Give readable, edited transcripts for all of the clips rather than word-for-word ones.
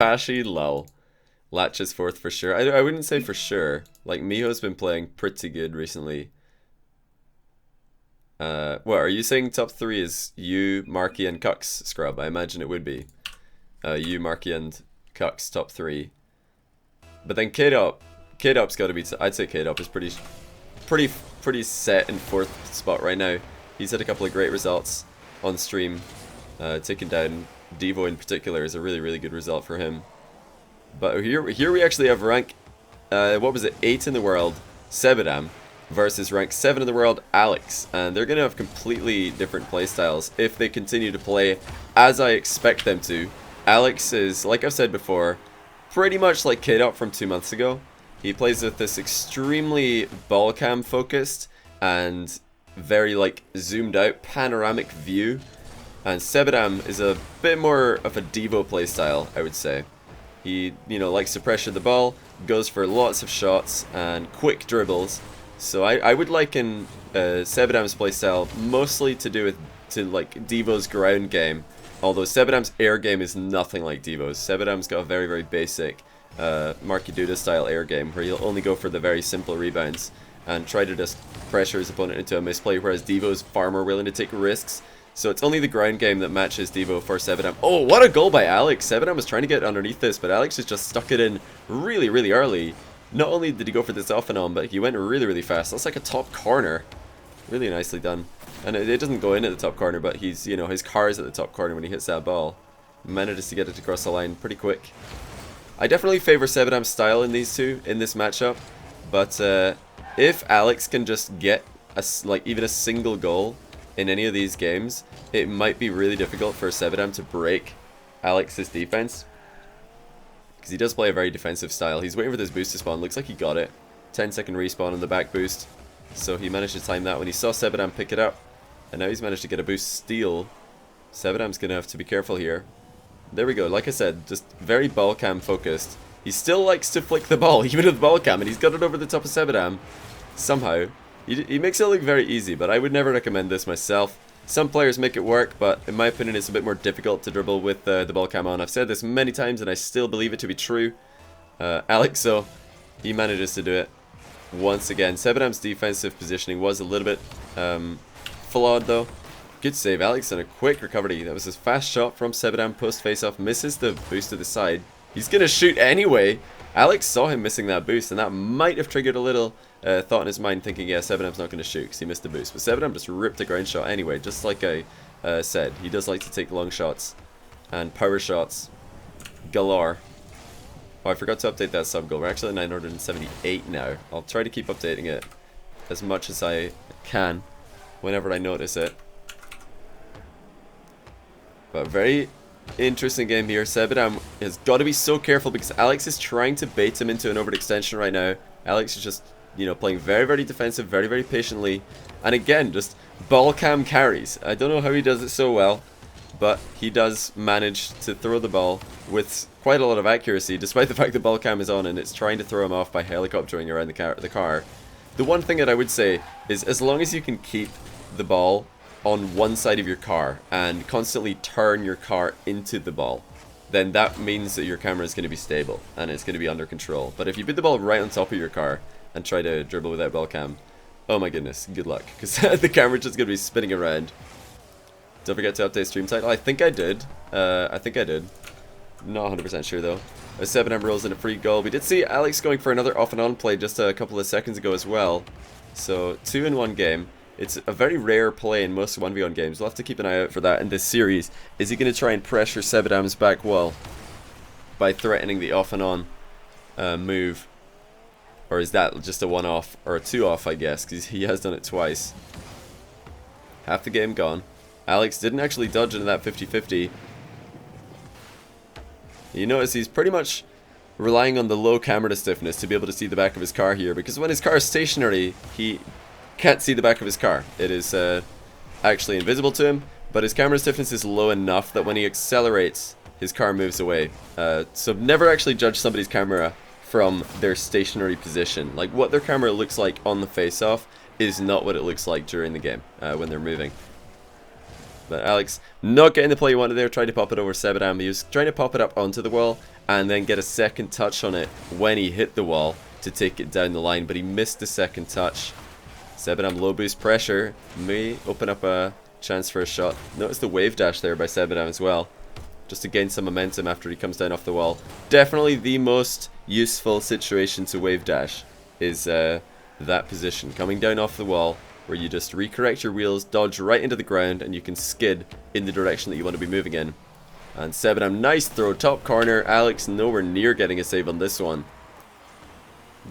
Tashi, lol. Latch is fourth for sure. I wouldn't say for sure. Like, Miho's been playing pretty good recently. What, are you saying top 3 is you, Marky, and Cux, Scrub? I imagine it would be. You, Marky, and Cux, top 3. But then K-Dop. K-Dop's got to be... I'd say K-Dop is pretty set in fourth spot right now. He's had a couple of great results on stream. Taking down Devo in particular is a really good result for him. But here we actually have rank, what was it, 8 in the world, Sebadam, versus rank 7 in the world, Alex. And they're going to have completely different playstyles if they continue to play as I expect them to. Alex is, like I've said before, pretty much like K-Dop from 2 months ago. He plays with this extremely ball cam focused and very like zoomed out panoramic view. And Sebadam is a bit more of a Devo playstyle, I would say. He, likes to pressure the ball, goes for lots of shots and quick dribbles. So I would liken Sebadam's playstyle mostly to do with Devo's ground game. Although Sebadam's air game is nothing like Devo's. Sebadam's got a very basic Marky Duda style air game where he'll only go for the very simple rebounds and try to just pressure his opponent into a misplay, whereas Devo's far more willing to take risks. So it's only the ground game that matches Devo for Sebadam. Oh, what a goal by Alex! Sebadam was trying to get underneath this, but Alex has just stuck it in really early. Not only did he go for this off and on, but he went really fast. That's like a top corner. Really nicely done. And it doesn't go in at the top corner, but he's, his car is at the top corner when he hits that ball. Manages to get it across the line pretty quick. I definitely favor Sebadam's style in these two, in this matchup. But if Alex can just get even a single goal in any of these games, it might be really difficult for Sebadam to break Alex's defense. Because he does play a very defensive style. He's waiting for this boost to spawn. Looks like he got it. 10-second respawn on the back boost. So he managed to time that when he saw Sebadam pick it up. And now he's managed to get a boost steal. Sebadam's going to have to be careful here. There we go. Like I said, just very ball cam focused. He still likes to flick the ball, even with ball cam. And he's got it over the top of Sebadam. Somehow. He makes it look very easy, but I would never recommend this myself. Some players make it work, but in my opinion it's a bit more difficult to dribble with the ball cam on. I've said this many times and I still believe it to be true. Alex, so he manages to do it once again. Sebadam's defensive positioning was a little bit flawed though. Good save, Alex, and a quick recovery. That was his fast shot from Sebadam post face-off. Misses the boost to the side. He's going to shoot anyway. Alex saw him missing that boost, and that might have triggered a little thought in his mind, thinking, yeah, Sebadam's not going to shoot because he missed the boost. But Sebadam just ripped a ground shot anyway, just like I said. He does like to take long shots and power shots galore. Oh, I forgot to update that sub goal. We're actually at 978 now. I'll try to keep updating it as much as I can whenever I notice it. But very interesting game here. Sebadam has got to be so careful because Alex is trying to bait him into an overextension right now. Alex is just, playing very defensive, very patiently. And again, just ball cam carries. I don't know how he does it so well, but he does manage to throw the ball with quite a lot of accuracy, despite the fact the ball cam is on and it's trying to throw him off by helicoptering around the car. The one thing that I would say is, as long as you can keep the ball on one side of your car and constantly turn your car into the ball, then that means that your camera is going to be stable and it's going to be under control. But if you put the ball right on top of your car and try to dribble without ball cam, oh my goodness, good luck, because the camera's just going to be spinning around. Don't forget to update stream title. I think I did. Not 100% sure though. As Sebadam rolls in a free goal. We did see Alex going for another off and on play just a couple of seconds ago as well. So 2 in 1 game. It's a very rare play in most 1v1 games. We'll have to keep an eye out for that in this series. Is he going to try and pressure Sebadam's back wall by threatening the off and on move? Or is that just a 1-off or a 2-off, I guess, because he has done it twice. Half the game gone. Alex didn't actually dodge into that 50-50. You notice he's pretty much relying on the low camera stiffness to be able to see the back of his car here, because when his car is stationary, he can't see the back of his car. It is actually invisible to him, but his camera stiffness is low enough that when he accelerates, his car moves away. So never actually judge somebody's camera from their stationary position. Like, what their camera looks like on the face-off is not what it looks like during the game when they're moving. But Alex not getting the play he wanted there, trying to pop it over Sebadam. He was trying to pop it up onto the wall, and then get a second touch on it when he hit the wall to take it down the line, but he missed the second touch. Sebadam low boost pressure may open up a chance for a shot. Notice the wave dash there by Sebadam as well, just to gain some momentum after he comes down off the wall. Definitely the most useful situation to wave dash is that position, coming down off the wall, where you just recorrect your wheels, dodge right into the ground, and you can skid in the direction that you want to be moving in. And Sebadam, nice throw, top corner. Alex nowhere near getting a save on this one.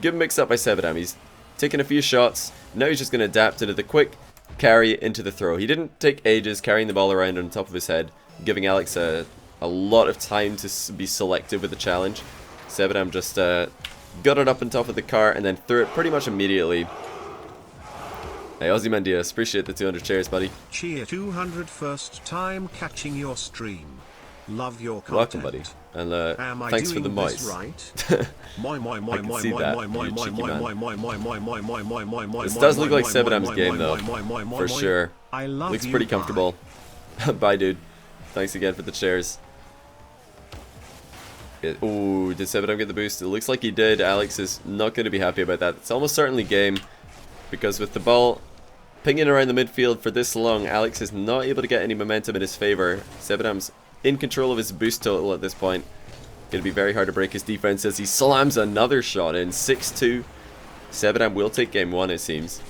Good mix up by Sebadam. He's taking a few shots. Now he's just going to adapt into the quick carry into the throw. He didn't take ages carrying the ball around on top of his head, giving Alex a lot of time to be selective with the challenge. Sebadam just got it up on top of the car and then threw it pretty much immediately. Hey, Ozymandias, appreciate the 200 shares, buddy. Cheer 200 first time catching your stream. Love your content. Welcome, buddy. And thanks for the mice. This does look like Sebadam's game, though. For sure. Looks pretty comfortable. Bye, dude. Thanks again for the shares. Ooh, did Sebadam get the boost? It looks like he did. Alex is not going to be happy about that. It's almost certainly game, because with the ball pinging around the midfield for this long, Alex is not able to get any momentum in his favor. Sebadam's in control of his boost total at this point. Going to be very hard to break his defense as he slams another shot in. 6-2. Sebadam will take game 1, it seems,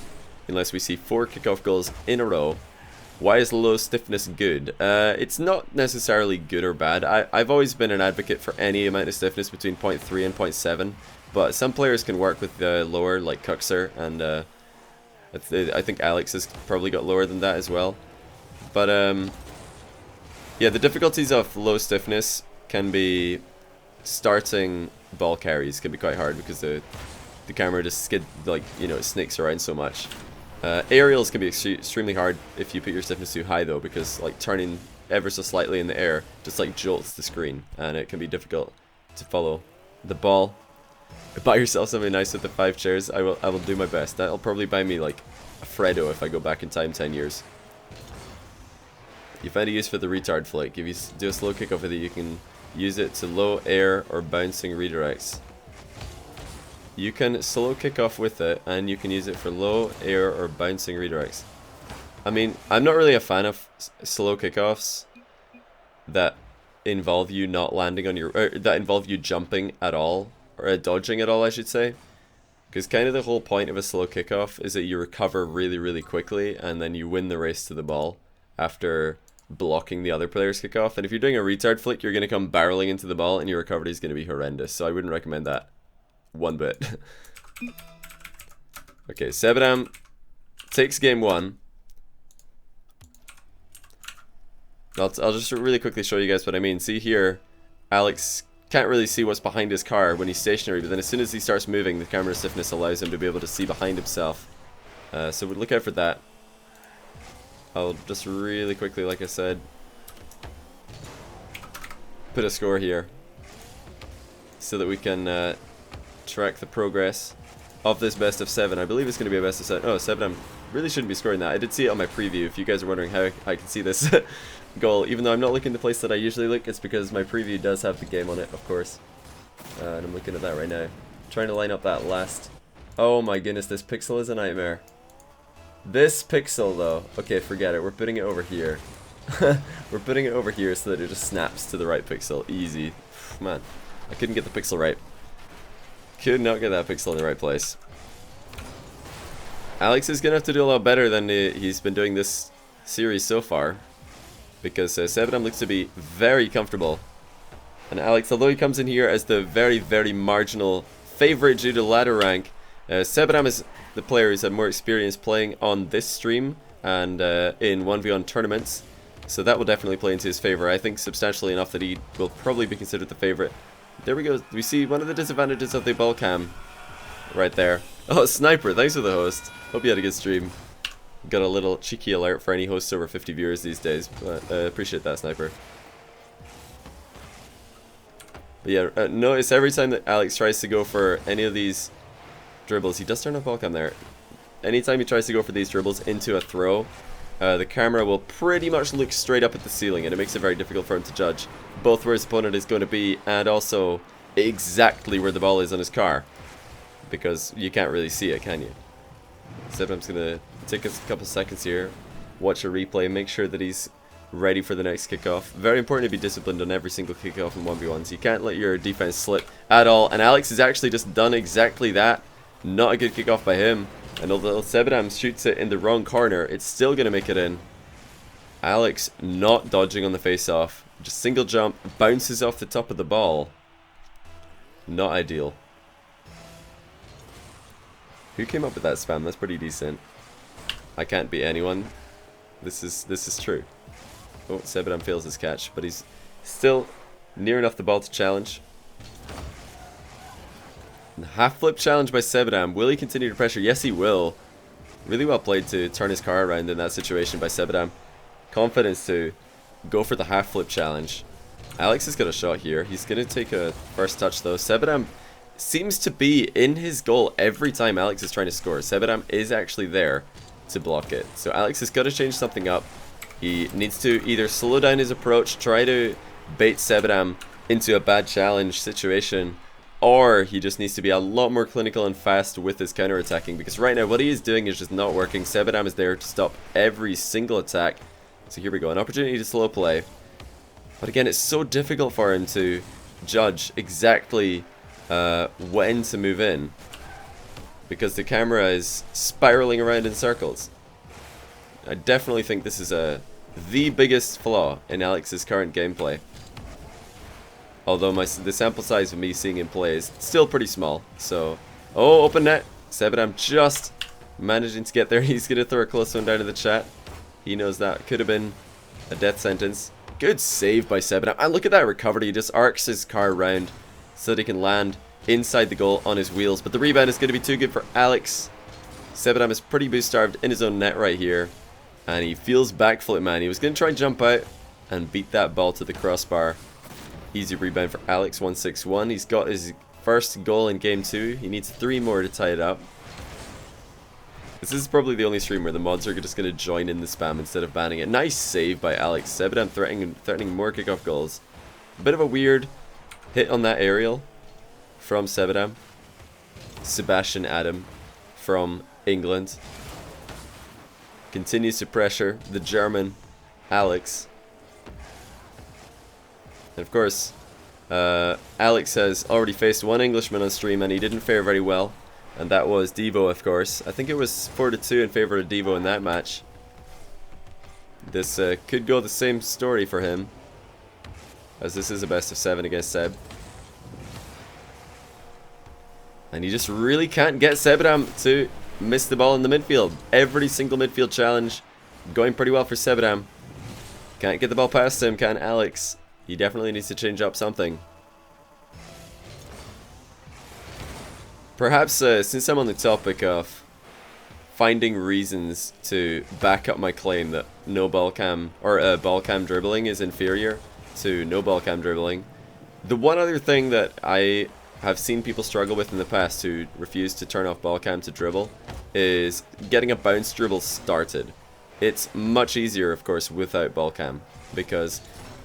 unless we see 4 kickoff goals in a row. Why is low stiffness good? It's not necessarily good or bad. I've always been an advocate for any amount of stiffness between 0.3 and 0.7, but some players can work with the lower, like Cuxer, and I think Alex has probably got lower than that as well. But yeah, the difficulties of low stiffness can be starting ball carries can be quite hard, because the camera just it snakes around so much. Aerials can be extremely hard if you put your stiffness too high, though, because like turning ever so slightly in the air just like jolts the screen, and it can be difficult to follow the ball. Buy yourself something nice with the 5 chairs. I will do my best. That'll probably buy me like a Fredo if I go back in time 10 years. You find a use for the retard flick. If you do a slow kickoff with it, you can use it to low, air, or bouncing redirects. You can slow kickoff with it, and you can use it for low, air, or bouncing redirects. I mean, I'm not really a fan of slow kickoffs that involve you not landing on your, that involve you jumping at all, or dodging at all, I should say. Because kind of the whole point of a slow kickoff is that you recover really, really quickly, and then you win the race to the ball after blocking the other player's kickoff. And if you're doing a retard flick, you're going to come barreling into the ball, and your recovery is going to be horrendous. So I wouldn't recommend that one bit. Okay, Sebadam takes game 1. I'll just really quickly show you guys what I mean. See here, Alex can't really see what's behind his car when he's stationary, but then as soon as he starts moving, the camera stiffness allows him to be able to see behind himself. So we'll look out for that. I'll just really quickly, like I said, put a score here so that we can track the progress of this best of 7. I believe it's going to be a best of 7. Oh, Sebadam really shouldn't be scoring that. I did see it on my preview. If you guys are wondering how I can see this goal, even though I'm not looking the place that I usually look, it's because my preview does have the game on it, of course. And I'm looking at that right now. Trying to line up that last. Oh my goodness, this pixel is a nightmare. This pixel, though. Okay, forget it. We're putting it over here. We're putting it over here so that it just snaps to the right pixel. Easy. Man, I couldn't get the pixel right. Could not get that pixel in the right place. Alex is going to have to do a lot better than he's been doing this series so far, because Sebadam looks to be very comfortable. And Alex, although he comes in here as the very, very marginal favorite due to ladder rank, Sebadam is the player who's had more experience playing on this stream and in 1v1 tournaments, so that will definitely play into his favor. I think substantially enough that he will probably be considered the favorite. There we go. We see one of the disadvantages of the ball cam right there. Oh, Sniper, thanks for the host. Hope you had a good stream. Got a little cheeky alert for any hosts over 50 viewers these days, but appreciate that, Sniper. But yeah, notice every time that Alex tries to go for any of these dribbles, he does turn off ball cam there. Anytime he tries to go for these dribbles into a throw, the camera will pretty much look straight up at the ceiling, and it makes it very difficult for him to judge both where his opponent is going to be and also exactly where the ball is on his car, because you can't really see it, can you? Sebadam's going to take us a couple seconds here, watch a replay, make sure that he's ready for the next kickoff. Very important to be disciplined on every single kickoff in 1v1s. You can't let your defense slip at all, and Alex has actually just done exactly that. Not a good kickoff by him, and although Sebadam shoots it in the wrong corner, it's still going to make it in. Alex not dodging on the face-off, just single jump, bounces off the top of the ball. Not ideal. Who came up with that spam? That's pretty decent. I can't beat anyone. This is true. Oh, Sebadam fails his catch, but he's still near enough the ball to challenge. Half flip challenge by Sebadam. Will he continue to pressure? Yes, he will. Really well played to turn his car around in that situation by Sebadam. Confidence to go for the half flip challenge. Alex has got a shot here. He's going to take a first touch though. Sebadam seems to be in his goal every time Alex is trying to score. Sebadam is actually there to block it. So Alex has got to change something up. He needs to either slow down his approach, try to bait Sebadam into a bad challenge situation, or he just needs to be a lot more clinical and fast with his counter-attacking, because right now what he is doing is just not working. Sebadam is there to stop every single attack. So here we go, an opportunity to slow play. But again, it's so difficult for him to judge exactly when to move in, because the camera is spiraling around in circles. I definitely think this is the biggest flaw in Alex's current gameplay. Although the sample size of me seeing him play is still pretty small. So, oh, open net. Sebadam just managing to get there. He's going to throw a close one down to the chat. He knows that could have been a death sentence. Good save by Sebadam. And look at that recovery. He just arcs his car around so that he can land inside the goal on his wheels. But the rebound is going to be too good for Alex. Sebadam is pretty boost starved in his own net right here. And he feels backflip, man. He was going to try and jump out and beat that ball to the crossbar. Easy rebound for Alex161. He's got his first goal in game 2. He needs 3 more to tie it up. This is probably the only stream where the mods are just going to join in the spam instead of banning it. Nice save by Alex. Sebadam threatening more kickoff goals. A bit of a weird hit on that aerial from Sebadam. Sebastian Adam from England continues to pressure the German Alex. And of course, Alex has already faced one Englishman on stream and he didn't fare very well. And that was Devo, of course. I think it was 4-2 in favor of Devo in that match. This could go the same story for him, as this is a best of 7 against Seb. And he just really can't get Sebadam to miss the ball in the midfield. Every single midfield challenge going pretty well for Sebadam. Can't get the ball past him, can Alex? He definitely needs to change up something. Perhaps since I'm on the topic of finding reasons to back up my claim that no ball cam or ball cam dribbling is inferior to no ball cam dribbling, the one other thing that I have seen people struggle with in the past who refuse to turn off ball cam to dribble is getting a bounce dribble started. It's much easier, of course, without ball cam, because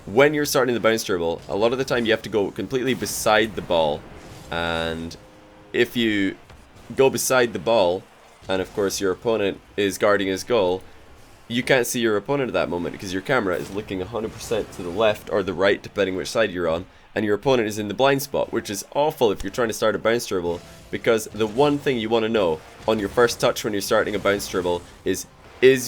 when you're starting the bounce dribble, a lot of the time you have to go completely beside the ball, and if you go beside the ball, and of course your opponent is guarding his goal, you can't see your opponent at that moment because your camera is looking 100% to the left or the right, depending which side you're on, and your opponent is in the blind spot, which is awful if you're trying to start a bounce dribble, because the one thing you want to know on your first touch when you're starting a bounce dribble is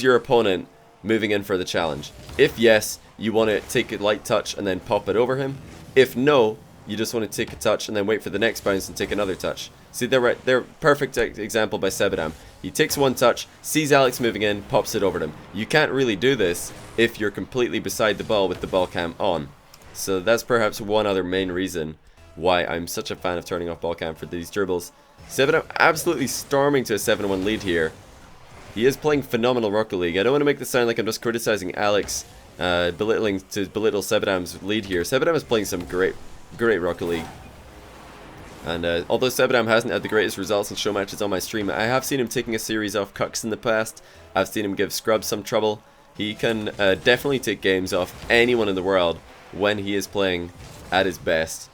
your opponent moving in for the challenge? If yes, you want to take a light touch and then pop it over him. If no, you just want to take a touch and then wait for the next bounce and take another touch. See, they're perfect example by Sebadam. He takes one touch, sees Alex moving in, pops it over to him. You can't really do this if you're completely beside the ball with the ball cam on. So that's perhaps one other main reason why I'm such a fan of turning off ball cam for these dribbles. Sebadam absolutely storming to a 7-1 lead here. He is playing phenomenal Rocket League. I don't want to make this sound like I'm just criticizing Alex, belittle Sebadam's lead here. Sebadam is playing some great Rocket League. And although Sebadam hasn't had the greatest results in show matches on my stream, I have seen him taking a series off cucks in the past. I've seen him give Scrub some trouble. He can definitely take games off anyone in the world when he is playing at his best.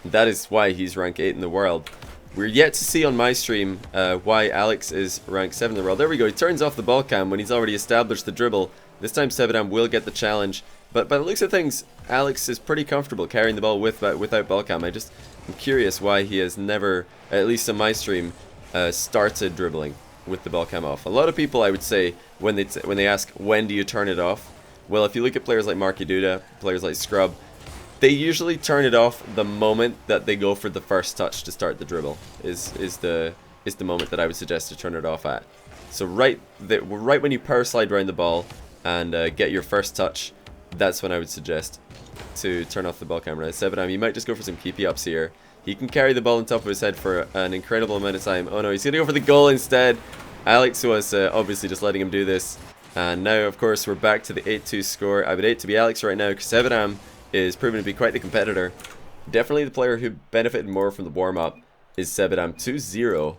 That is why he's rank 8 in the world. We're yet to see on my stream why Alex is rank 7 in the world. There we go, he turns off the ball cam when he's already established the dribble. This time Sebadam will get the challenge. But by the looks of things, Alex is pretty comfortable carrying the ball without ball cam. I'm curious why he has never, at least on my stream, started dribbling with the ball cam off. A lot of people, I would say, when they ask when do you turn it off, well, if you look at players like Marky Duda, players like Scrub, they usually turn it off the moment that they go for the first touch to start the dribble. Is the moment that I would suggest to turn it off at. So right when you power slide around the ball and get your first touch, that's when I would suggest to turn off the ball camera. Sebadam, he might just go for some keepy ups here. He can carry the ball on top of his head for an incredible amount of time. Oh no, he's gonna go for the goal instead. Alex was obviously just letting him do this. And now, of course, we're back to the 8-2 score. I would hate to be Alex right now because Sebadam is proven to be quite the competitor. Definitely the player who benefited more from the warm-up is Sebadam. 2-0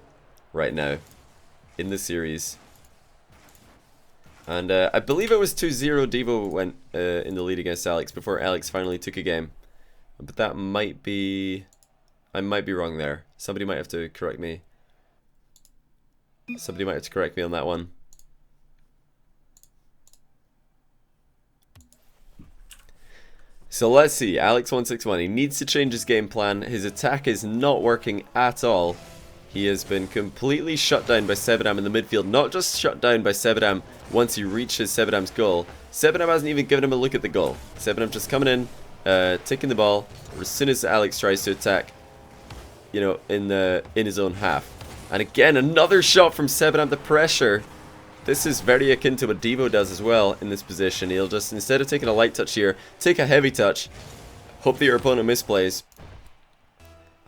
right now in the series. And I believe it was 2-0 Devo went in the lead against Alex before Alex finally took a game. But that might be... I might be wrong there. Somebody might have to correct me. Somebody might have to correct me on that one. So let's see, Alex161, he needs to change his game plan. His attack is not working at all. He has been completely shut down by Sebadam in the midfield. Not just shut down by Sebadam once he reaches Sebadam's goal. Sebadam hasn't even given him a look at the goal. Sebadam just coming in, taking the ball as soon as Alex tries to attack, you know, in his own half. And again, another shot from Sebadam. The pressure. This is very akin to what Devo does as well in this position. He'll just, instead of taking a light touch here, take a heavy touch. Hope that your opponent misplays.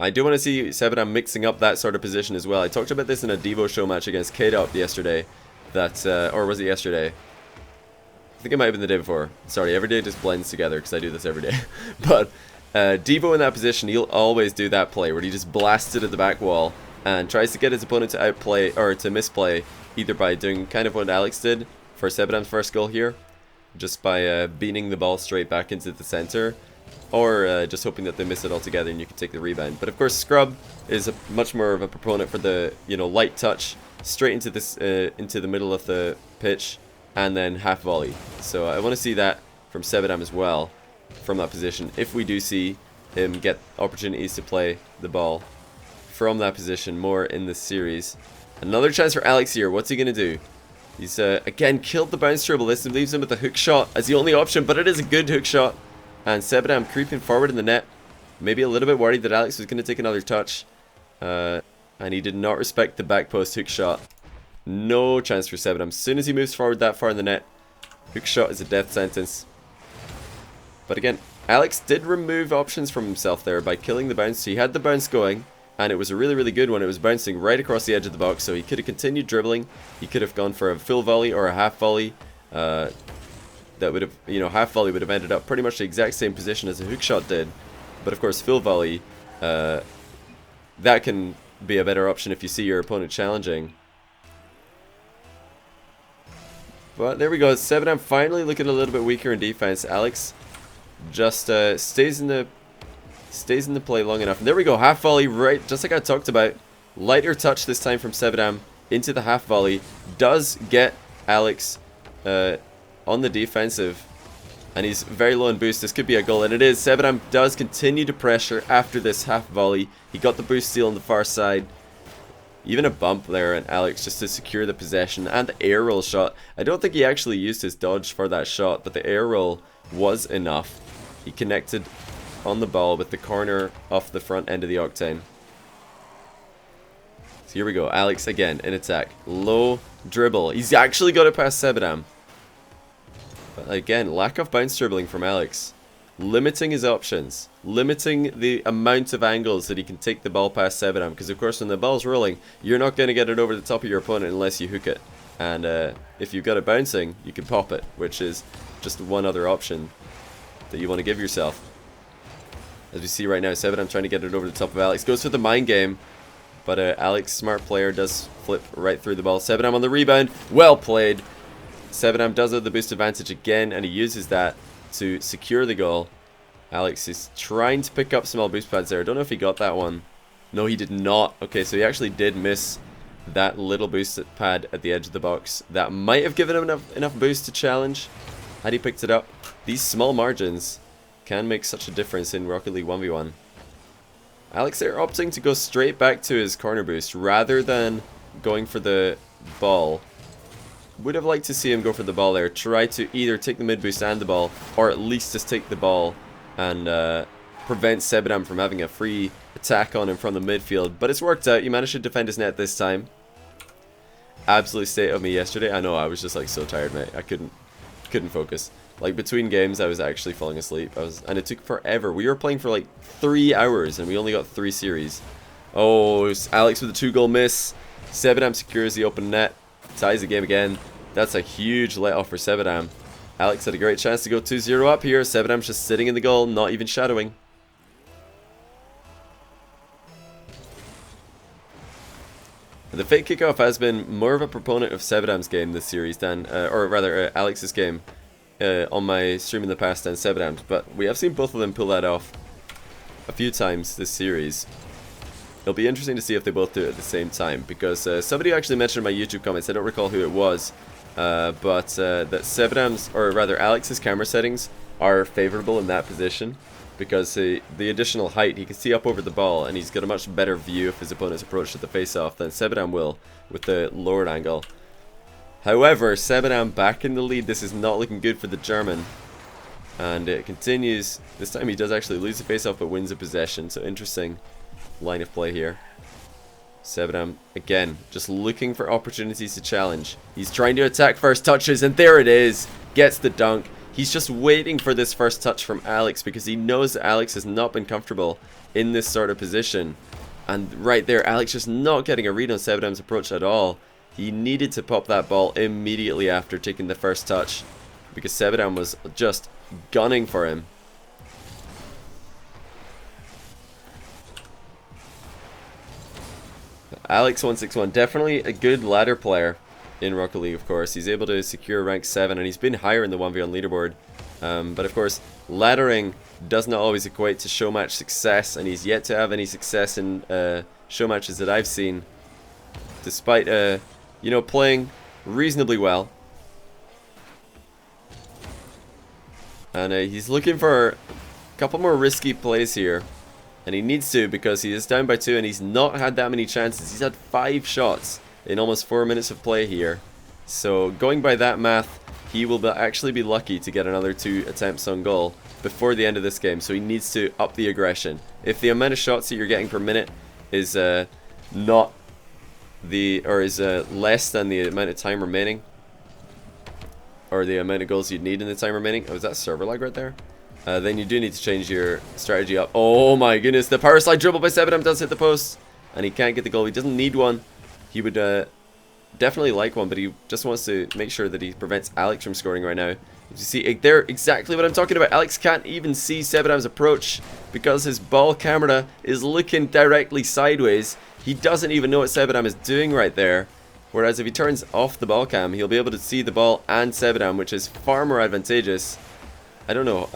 I do want to see Sebadam mixing up that sort of position as well. I talked about this in a Devo show match against K-Dop yesterday. Or was it yesterday? I think it might have been the day before. Sorry, every day just blends together because I do this every day. But Devo in that position, he'll always do that play where he just blasts it at the back wall and tries to get his opponent to outplay or to misplay, either by doing kind of what Alex did for Sebadam's first goal here, just by beating the ball straight back into the center, or just hoping that they miss it altogether and you can take the rebound. But of course, Scrub is much more of a proponent for the, you know, light touch straight into this into the middle of the pitch and then half volley. So I want to see that from Sebadam as well from that position. If we do see him get opportunities to play the ball from that position more in this series. Another chance for Alex here. What's he going to do? He's again killed the bounce dribble. This leaves him with the hook shot as the only option, but it is a good hook shot. And Sebadam creeping forward in the net. Maybe a little bit worried that Alex was going to take another touch. And he did not respect the back post hook shot. No chance for Sebadam. As soon as he moves forward that far in the net, hook shot is a death sentence. But again, Alex did remove options from himself there by killing the bounce. He had the bounce going. And it was a really, really good one. It was bouncing right across the edge of the box, so he could have continued dribbling. He could have gone for a full volley or a half volley. That would have, you know, half volley would have ended up pretty much the exact same position as a hook shot did. But of course, full volley, that can be a better option if you see your opponent challenging. But there we go. Sebadam finally looking a little bit weaker in defense. Alex just stays in the play long enough. And there we go, half volley, right, just like I talked about. Lighter touch this time from Sebadam into the half volley. Does get Alex on the defensive. And he's very low in boost. This could be a goal, and it is. Sebadam does continue to pressure after this half volley. He got the boost steal on the far side. Even a bump there and Alex just to secure the possession. And the air roll shot. I don't think he actually used his dodge for that shot, but the air roll was enough. He connected on the ball with the corner off the front end of the octane. So here we go. Alex again in attack. Low dribble. He's actually got it past Sebadam. But again, lack of bounce dribbling from Alex. Limiting his options. Limiting the amount of angles that he can take the ball past Sebadam. Because of course when the ball's rolling, you're not going to get it over the top of your opponent unless you hook it. And if you've got it bouncing, you can pop it. Which is just one other option that you want to give yourself. As we see right now, Sebadam trying to get it over the top of Alex. Goes for the mind game. But Alex, smart player, does flip right through the ball. Sebadam on the rebound. Well played. Sebadam does have the boost advantage again, and he uses that to secure the goal. Alex is trying to pick up small boost pads there. I don't know if he got that one. No, he did not. Okay, so he actually did miss that little boost pad at the edge of the box. That might have given him enough boost to challenge had he picked it up. These small margins can make such a difference in Rocket League 1v1. Alex there opting to go straight back to his corner boost rather than going for the ball. Would have liked to see him go for the ball there. Try to either take the mid boost and the ball, or at least just take the ball and prevent Sebadam from having a free attack on him from the midfield. But it's worked out. He managed to defend his net this time. Absolute state of me yesterday. I know, I was just like so tired, mate. I couldn't focus. Like between games I was actually falling asleep. And it took forever. We were playing for like 3 hours and we only got 3 series. Oh, Alex with a 2-goal miss. Sebadam secures the open net. Ties the game again. That's a huge let off for Sebadam. Alex had a great chance to go 2-0 up here. Sebadam's just sitting in the goal, not even shadowing. The fake kickoff has been more of a proponent of Sebadam's game this series than, or rather Alex's game on my stream in the past than Sebadam's, but we have seen both of them pull that off a few times this series. It'll be interesting to see if they both do it at the same time, because somebody actually mentioned in my YouTube comments, I don't recall who it was, but that Sebadam's, or rather Alex's camera settings are favorable in that position, because the additional height, he can see up over the ball, and he's got a much better view of his opponent's approach to the face-off than Sebadam will with the lowered angle. However, Sebadam back in the lead. This is not looking good for the German. And it continues. This time he does actually lose the face-off but wins the possession, so interesting line of play here. Sebadam, again, just looking for opportunities to challenge. He's trying to attack first touches, and there it is. Gets the dunk. He's just waiting for this first touch from Alex because he knows that Alex has not been comfortable in this sort of position. And right there, Alex just not getting a read on Sebadam's approach at all. He needed to pop that ball immediately after taking the first touch because Sebadam was just gunning for him. Alex161, definitely a good ladder player in Rocket League, of course. He's able to secure rank 7 and he's been higher in the 1v1 leaderboard. But of course, laddering does not always equate to Showmatch success, and he's yet to have any success in Showmatches that I've seen, despite, you know, playing reasonably well. And he's looking for a couple more risky plays here. And he needs to, because he is down by 2 and he's not had that many chances. He's had 5 shots in almost 4 minutes of play here. So going by that math, he will actually be lucky to get another 2 attempts on goal before the end of this game. So he needs to up the aggression. If the amount of shots that you're getting per minute is not the, or is less than the amount of time remaining, or the amount of goals you'd need in the time remaining. Oh, is that server lag right there? Then you do need to change your strategy up. Oh my goodness, the power slide dribble by Sebadam does hit the post, and he can't get the goal. He doesn't need one. He would definitely like one, but he just wants to make sure that he prevents Alex from scoring right now. You see there exactly what I'm talking about. Alex can't even see Sebadam's approach because his ball camera is looking directly sideways. He doesn't even know what Sebadam is doing right there. Whereas if he turns off the ball cam, he'll be able to see the ball and Sebadam, which is far more advantageous. I don't know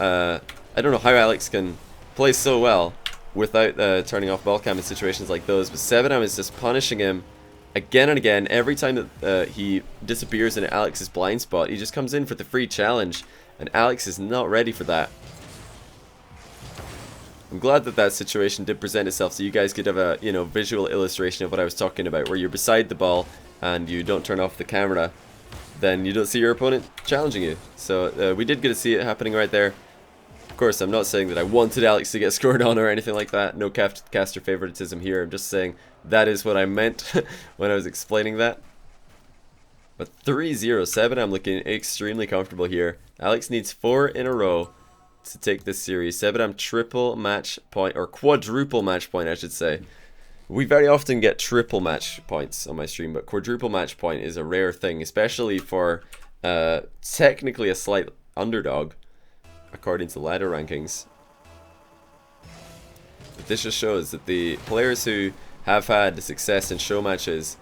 how Alex can play so well without turning off ball cam in situations like those, but Sebadam is just punishing him again and again. Every time that he disappears in Alex's blind spot, he just comes in for the free challenge, and Alex is not ready for that. I'm glad that that situation did present itself so you guys could have a, you know, visual illustration of what I was talking about, where you're beside the ball and you don't turn off the camera, then you don't see your opponent challenging you. So we did get to see it happening right there. Of course, I'm not saying that I wanted Alex to get scored on or anything like that. No caster favoritism here. I'm just saying that is what I meant when I was explaining that. But 3-0, Sebadam looking extremely comfortable here. Alex needs 4 in a row to take this series. Sebadam triple match point, or quadruple match point I should say. We very often get triple match points on my stream, but quadruple match point is a rare thing, especially for technically a slight underdog, according to ladder rankings. But this just shows that the players who have had success in show matches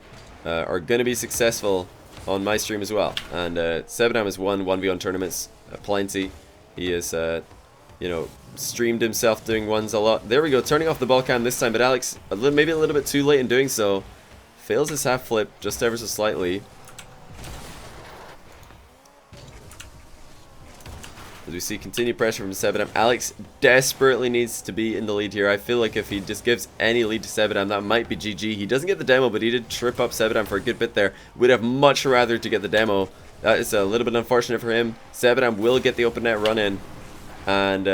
are going to be successful on my stream as well. And Sebadam has won 1v1 tournaments plenty. He has, you know, streamed himself doing ones a lot. There we go, turning off the ball cam this time, but Alex, maybe a little bit too late in doing so. Fails his half flip just ever so slightly. As we see continued pressure from Sebadam. Alex desperately needs to be in the lead here. I feel like if he just gives any lead to Sebadam, that might be GG. He doesn't get the demo, but he did trip up Sebadam for a good bit there. Would have much rather to get the demo. That is a little bit unfortunate for him. Sebadam will get the open net run in. And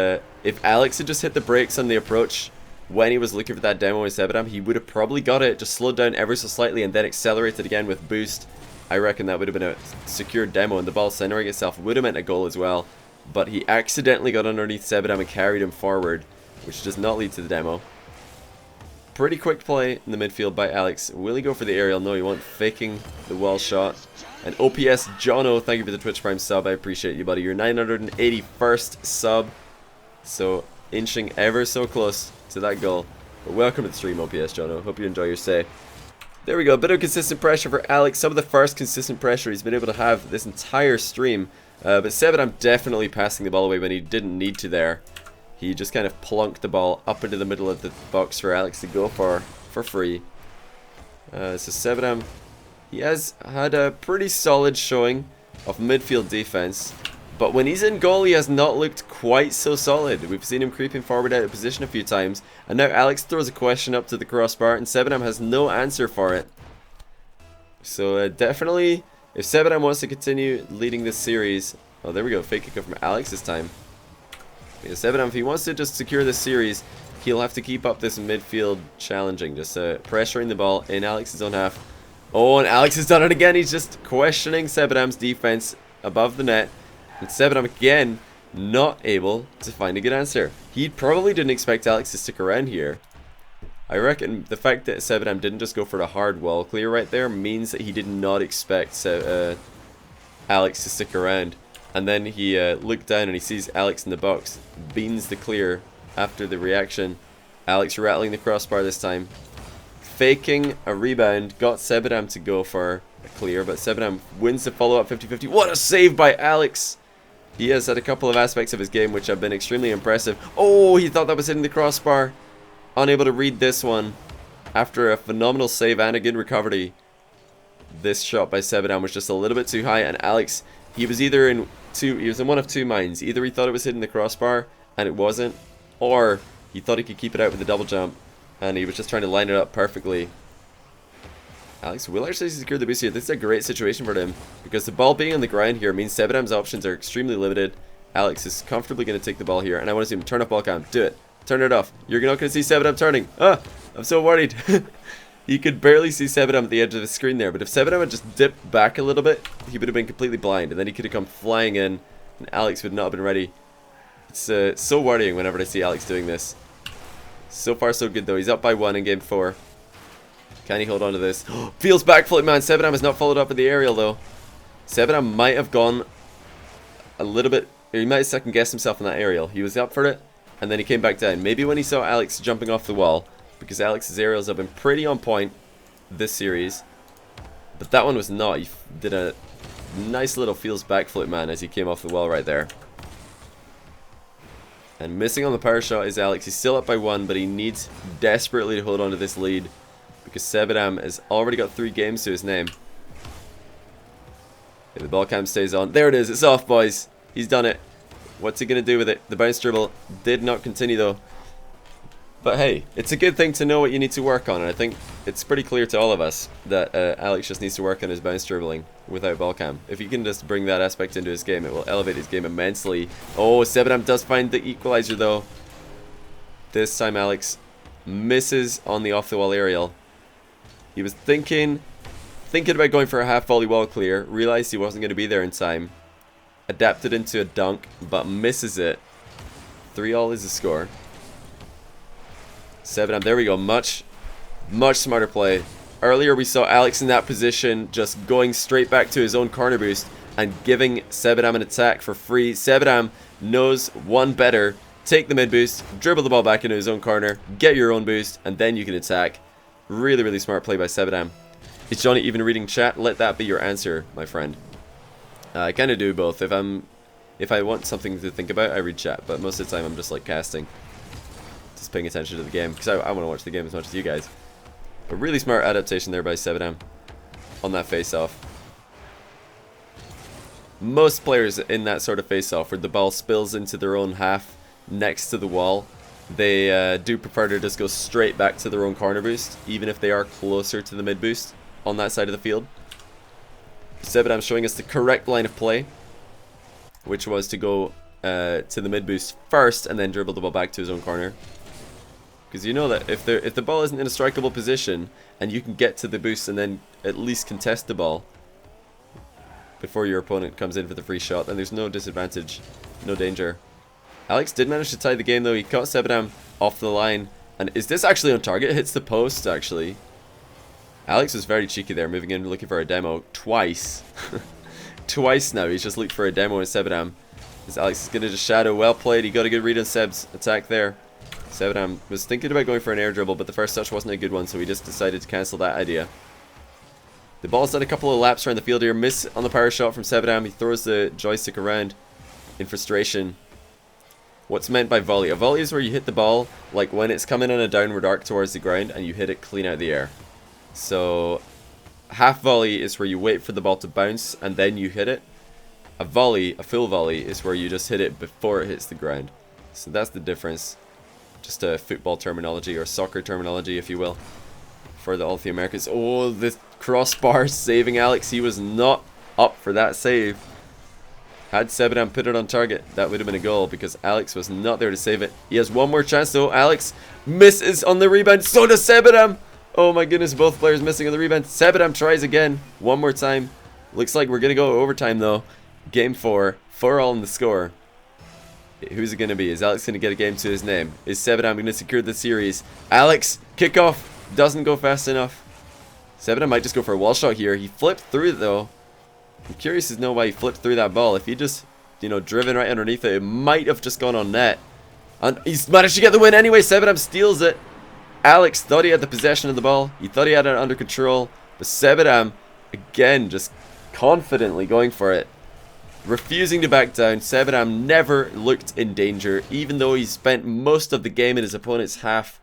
if Alex had just hit the brakes on the approach when he was looking for that demo with Sebadam, he would have probably got it, just slowed down ever so slightly and then accelerated again with boost. I reckon that would have been a secured demo, and the ball centering itself would have meant a goal as well. But he accidentally got underneath Sebadam and carried him forward, which does not lead to the demo. Pretty quick play in the midfield by Alex. Will he go for the aerial? No, he won't. Faking the wall shot. And OPS Jono, thank you for the Twitch Prime sub. I appreciate you, buddy. Your 981st sub. So, inching ever so close to that goal. But welcome to the stream, OPS Jono. Hope you enjoy your stay. There we go. A bit of consistent pressure for Alex. Some of the first consistent pressure he's been able to have this entire stream. But Sebadam definitely passing the ball away when he didn't need to there. He just kind of plunked the ball up into the middle of the box for Alex to go for free. So Sebadam, he has had a pretty solid showing of midfield defense. But when he's in goal, he has not looked quite so solid. We've seen him creeping forward out of position a few times. And now Alex throws a question up to the crossbar, and Sebadam has no answer for it. So definitely, if Sebadam wants to continue leading this series... Oh, there we go. Fake kick from Alex this time. Yeah, Sebadam, if he wants to just secure this series, he'll have to keep up this midfield challenging. Just pressuring the ball in Alex's own half. Oh, and Alex has done it again. He's just questioning Sebadam's defense above the net. And Sebadam again, not able to find a good answer. He probably didn't expect Alex to stick around here. I reckon the fact that Sebadam didn't just go for the hard wall clear right there means that he did not expect Alex to stick around. And then he looked down and he sees Alex in the box. Beans the clear after the reaction. Alex rattling the crossbar this time. Faking a rebound. Got Sebadam to go for a clear, but Sebadam wins the follow-up 50-50. What a save by Alex! He has had a couple of aspects of his game which have been extremely impressive. Oh, he thought that was hitting the crossbar. Unable to read this one. After a phenomenal save and a good recovery, this shot by Sebadam was just a little bit too high, and Alex, he was either in one of two minds. Either he thought it was hitting the crossbar and it wasn't, or he thought he could keep it out with a double jump and he was just trying to line it up perfectly. Alex will actually secure the boost here. This is a great situation for him because the ball being on the ground here means Sebadam's options are extremely limited. Alex is comfortably going to take the ball here, and I want to see him turn off ball cam. Do it. Turn it off. You're not going to see Sebadam turning. Ah, I'm so worried. You could barely see Sebadam at the edge of the screen there, but if Sebadam had just dipped back a little bit, he would have been completely blind, and then he could have come flying in, and Alex would not have been ready. It's so worrying whenever I see Alex doing this. So far so good though. He's up by 1 in game 4. Can he hold on to this? Feels backflip, man. Sebadam has not followed up with the aerial though. Sebadam might have gone a little bit, or he might have second guessed himself on that aerial. He was up for it, and then he came back down. Maybe when he saw Alex jumping off the wall, because Alex's aerials have been pretty on point this series. But that one was not. He did a nice little feels backflip, man, as he came off the wall right there. And missing on the power shot is Alex. He's still up by 1, but he needs desperately to hold on to this lead because Sebadam has already got 3 games to his name. If the ball cam stays on. There it is. It's off, boys. He's done it. What's he going to do with it? The bounce dribble did not continue, though. But hey, it's a good thing to know what you need to work on, and I think it's pretty clear to all of us that Alex just needs to work on his bounce dribbling without ball cam. If he can just bring that aspect into his game, it will elevate his game immensely. Oh, Sebadam does find the equalizer though. This time Alex misses on the off-the-wall aerial. He was thinking about going for a half volley wall clear, realized he wasn't going to be there in time, adapted into a dunk, but misses it. 3-all is the score. Sebadam, there we go, much smarter play. Earlier we saw Alex in that position just going straight back to his own corner boost and giving Sebadam an attack for free. Sebadam knows one better. Take the mid boost, dribble the ball back into his own corner, get your own boost, and then you can attack. Really, really smart play by Sebadam. Is Johnny even reading chat? Let that be your answer, my friend. I kind of do both. If I want something to think about, I read chat, but most of the time I'm just like casting. Just paying attention to the game, because I want to watch the game as much as you guys. A really smart adaptation there by Sebadam on that face-off. Most players in that sort of face-off, where the ball spills into their own half next to the wall, they do prefer to just go straight back to their own corner boost, even if they are closer to the mid boost on that side of the field. Sebadam showing us the correct line of play, which was to go to the mid boost first and then dribble the ball back to his own corner. Because you know that if the ball isn't in a strikeable position and you can get to the boost and then at least contest the ball before your opponent comes in for the free shot, then there's no disadvantage, no danger. Alex did manage to tie the game though. He caught Sebadam off the line. And is this actually on target? Hits the post actually. Alex was very cheeky there, moving in looking for a demo twice. Twice now he's just looked for a demo in Sebadam. As Alex is going to just shadow. Well played. He got a good read on Seb's attack there. Sebadam was thinking about going for an air dribble, but the first touch wasn't a good one, so he just decided to cancel that idea. The ball's done a couple of laps around the field here. Miss on the power shot from Sebadam. He throws the joystick around in frustration. What's meant by volley? A volley is where you hit the ball like when it's coming on a downward arc towards the ground and you hit it clean out of the air. So half volley is where you wait for the ball to bounce and then you hit it. A volley, a full volley, is where you just hit it before it hits the ground. So that's the difference. Just a football terminology or soccer terminology, if you will, for all the Americans. Oh, the crossbar saving Alex. He was not up for that save. Had Sebadam put it on target, that would have been a goal because Alex was not there to save it. He has one more chance though. Alex misses on the rebound. So does Sebadam. Oh my goodness, both players missing on the rebound. Sebadam tries again. One more time. Looks like we're going to go overtime though. Game 4. 4-all in the score. Who's it going to be? Is Alex going to get a game to his name? Is Sebadam going to secure the series? Alex, kickoff. Doesn't go fast enough. Sebadam might just go for a wall shot here. He flipped through it though. I'm curious to know why he flipped through that ball. If he just, you know, driven right underneath it, it might have just gone on net. And he's managed to get the win anyway. Sebadam steals it. Alex thought he had the possession of the ball. He thought he had it under control. But Sebadam, again, just confidently going for it. Refusing to back down. Sebadam never looked in danger, even though he spent most of the game in his opponent's half.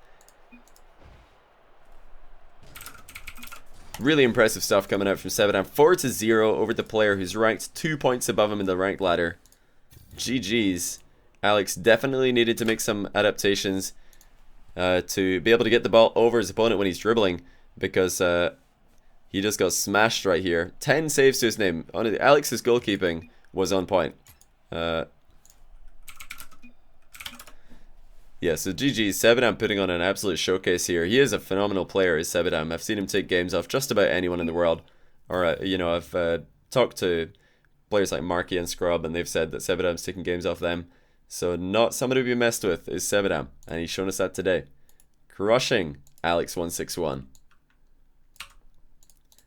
Really impressive stuff coming out from Sebadam. 4-0 over the player who's ranked 2 points above him in the ranked ladder. GG's. Alex definitely needed to make some adaptations to be able to get the ball over his opponent when he's dribbling, because he just got smashed right here. 10 saves to his name. Honestly, Alex's goalkeeping was on point. Yeah, so GG's. Sebadam putting on an absolute showcase here. He is a phenomenal player, is Sebadam. I've seen him take games off just about anyone in the world. Or, you know, I've talked to players like Marky and Scrub, and they've said that Sebadam's taking games off them. So not somebody to be messed with is Sebadam, and he's shown us that today. Crushing Alex161.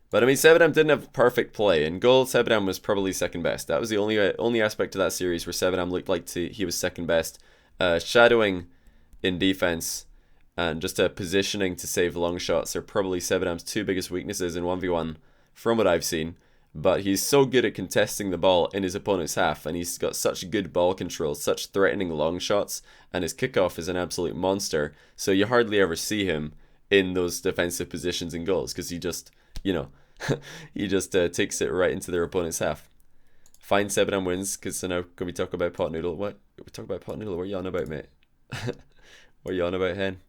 But I mean, Sebadam didn't have perfect play. In goal, Sebadam was probably second best. That was the only aspect of that series where Sebadam looked like he was second best. Shadowing in defense and just positioning to save long shots are probably Sebadam's two biggest weaknesses in 1v1 from what I've seen. But he's so good at contesting the ball in his opponent's half, and he's got such good ball control, such threatening long shots, and his kickoff is an absolute monster. So you hardly ever see him in those defensive positions in goals, because he just, you know, he just takes it right into their opponent's half. Fine, Sebadam wins, because so now can we talk about Pot Noodle? What? We talk about Pot Noodle? What are you on about, mate? What are you on about, hen?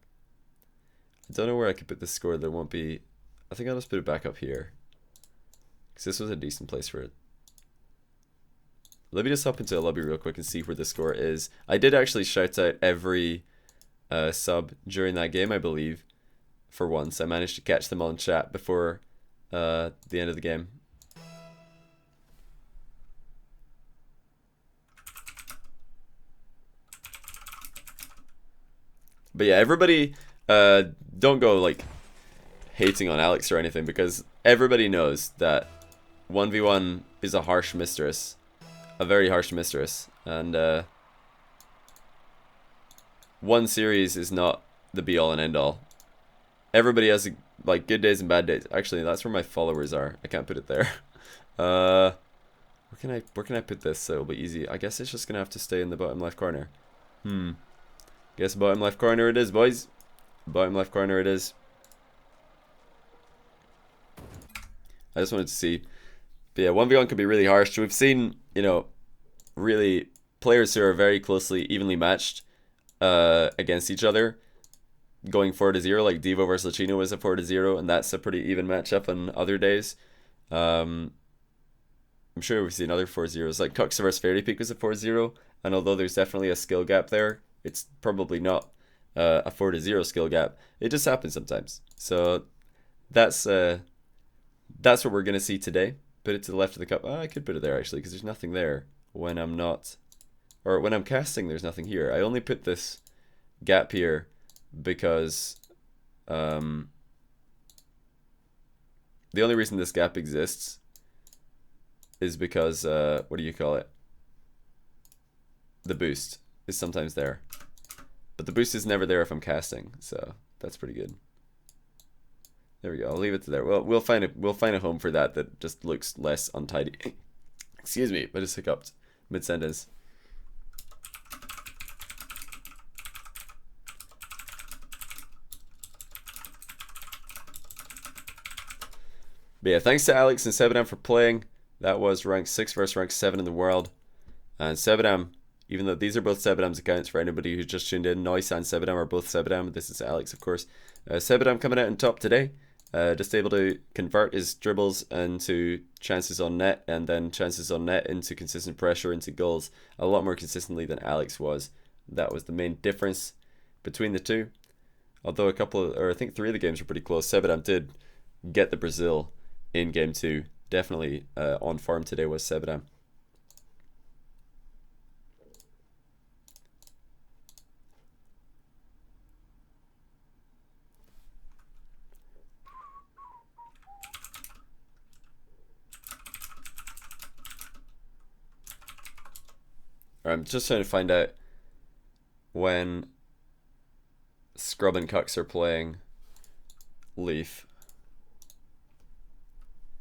I don't know where I could put this score. There won't be... I think I'll just put it back up here, because this was a decent place for it. Let me just hop into a lobby real quick and see where the score is. I did actually shout out every sub during that game, I believe. For once, I managed to catch them all in chat before the end of the game. But yeah, everybody don't go like hating on Alex or anything, because everybody knows that 1v1 is a harsh mistress, a very harsh mistress, and one series is not the be all and end all. everybody has like good days and bad days. Actually, that's where my followers are. I can't put it there. Where can I put this so it'll be easy? I guess it's just gonna have to stay in the bottom left corner. Guess bottom left corner it is, boys. Bottom left corner it is. I just wanted to see. But yeah, 1v1 can be really harsh. We've seen, you know, really players who are very closely, evenly matched against each other going 4-0, like Devo versus Lachino was a 4-0, and that's a pretty even matchup on other days. I'm sure we've seen other 4-0s, like Cuxer versus Fairy Peak was a 4-0, and although there's definitely a skill gap there, it's probably not a 4-0 skill gap. It just happens sometimes. So that's what we're gonna see today. Put it to the left of the cup. I could put it there actually, because there's nothing there when I'm not, or when I'm casting. There's nothing here. I only put this gap here because the only reason this gap exists is because what do you call it? The boost is sometimes there, but the boost is never there if I'm casting. So that's pretty good. There we go. I'll leave it to there. Well, we'll find a home for that just looks less untidy. Excuse me, I just hiccuped mid sentence. But yeah, thanks to Alex and Sebadam for playing. That was rank 6 versus rank 7 in the world. And Sebadam, even though these are both Sebadam's accounts for anybody who just tuned in, Noise and Sebadam are both Sebadam. This is Alex, of course. Sebadam coming out on top today. Just able to convert his dribbles into chances on net, and then chances on net into consistent pressure, into goals a lot more consistently than Alex was. That was the main difference between the two. Although I think 3 of the games were pretty close. Sebadam did get the Brazil in game 2. Definitely on form today was Sebadam. I'm just trying to find out when Scrub and Cucks are playing Leaf.